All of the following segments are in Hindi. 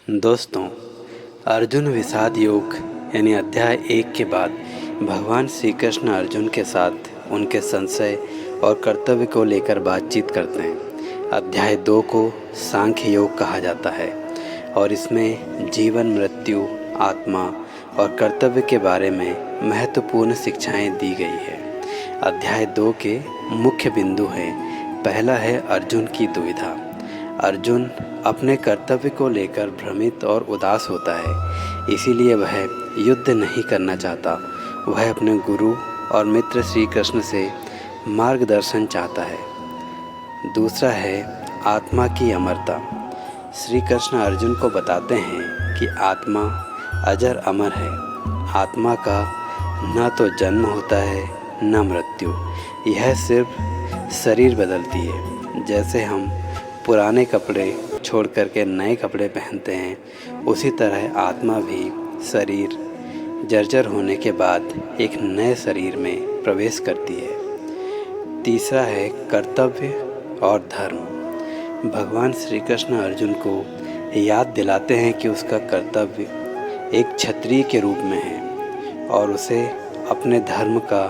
दोस्तों, अर्जुन विषाद योग यानी अध्याय 1 के बाद भगवान श्री कृष्ण अर्जुन के साथ उनके संशय और कर्तव्य को लेकर बातचीत करते हैं। अध्याय 2 को सांख्य योग कहा जाता है और इसमें जीवन, मृत्यु, आत्मा और कर्तव्य के बारे में महत्वपूर्ण शिक्षाएं दी गई है। अध्याय 2 के मुख्य बिंदु हैं। पहला है अर्जुन की दुविधा। अर्जुन अपने कर्तव्य को लेकर भ्रमित और उदास होता है, इसीलिए वह युद्ध नहीं करना चाहता। वह अपने गुरु और मित्र श्री कृष्ण से मार्गदर्शन चाहता है। दूसरा है आत्मा की अमरता। श्री कृष्ण अर्जुन को बताते हैं कि आत्मा अजर अमर है। आत्मा का न तो जन्म होता है न मृत्यु। यह सिर्फ शरीर बदलती है। जैसे हम पुराने कपड़े छोड़ करके नए कपड़े पहनते हैं, उसी तरह आत्मा भी शरीर जर्जर होने के बाद एक नए शरीर में प्रवेश करती है। तीसरा है कर्तव्य और धर्म। भगवान श्री कृष्ण अर्जुन को याद दिलाते हैं कि उसका कर्तव्य एक क्षत्रिय के रूप में है और उसे अपने धर्म का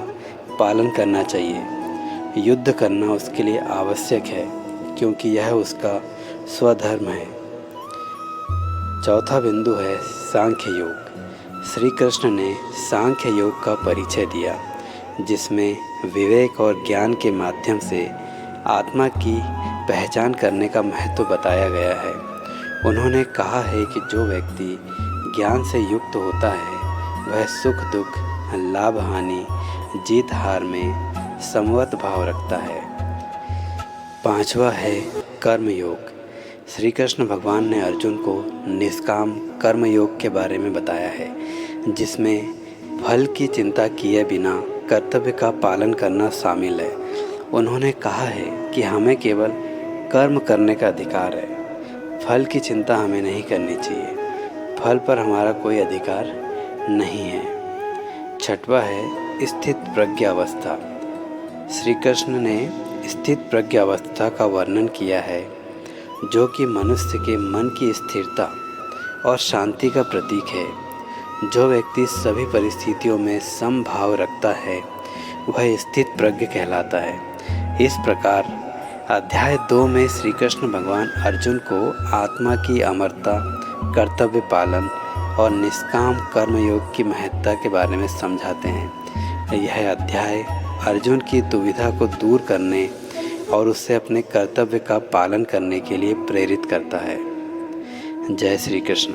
पालन करना चाहिए। युद्ध करना उसके लिए आवश्यक है क्योंकि यह उसका स्वधर्म है। चौथा बिंदु है सांख्य योग। श्री कृष्ण ने सांख्य योग का परिचय दिया, जिसमें विवेक और ज्ञान के माध्यम से आत्मा की पहचान करने का महत्व बताया गया है। उन्होंने कहा है कि जो व्यक्ति ज्ञान से युक्त होता है वह सुख दुख, लाभ हानि, जीत हार में समवत भाव रखता है। पांचवा है कर्म योग। श्री कृष्ण भगवान ने अर्जुन को निष्काम कर्म योग के बारे में बताया है, जिसमें फल की चिंता किए बिना कर्तव्य का पालन करना शामिल है। उन्होंने कहा है कि हमें केवल कर्म करने का अधिकार है, फल की चिंता हमें नहीं करनी चाहिए। फल पर हमारा कोई अधिकार नहीं है। छठवा है स्थित प्रज्ञावस्था। श्री कृष्ण ने स्थित प्रज्ञावस्था का वर्णन किया है, जो कि मनुष्य के मन की स्थिरता और शांति का प्रतीक है। जो व्यक्ति सभी परिस्थितियों में समभाव रखता है वह स्थित प्रज्ञ कहलाता है। इस प्रकार अध्याय 2 में श्री कृष्ण भगवान अर्जुन को आत्मा की अमरता, कर्तव्य पालन और निष्काम कर्मयोग की महत्ता के बारे में समझाते हैं। यह अध्याय अर्जुन की दुविधा को दूर करने और उससे अपने कर्तव्य का पालन करने के लिए प्रेरित करता है। जय श्री कृष्ण।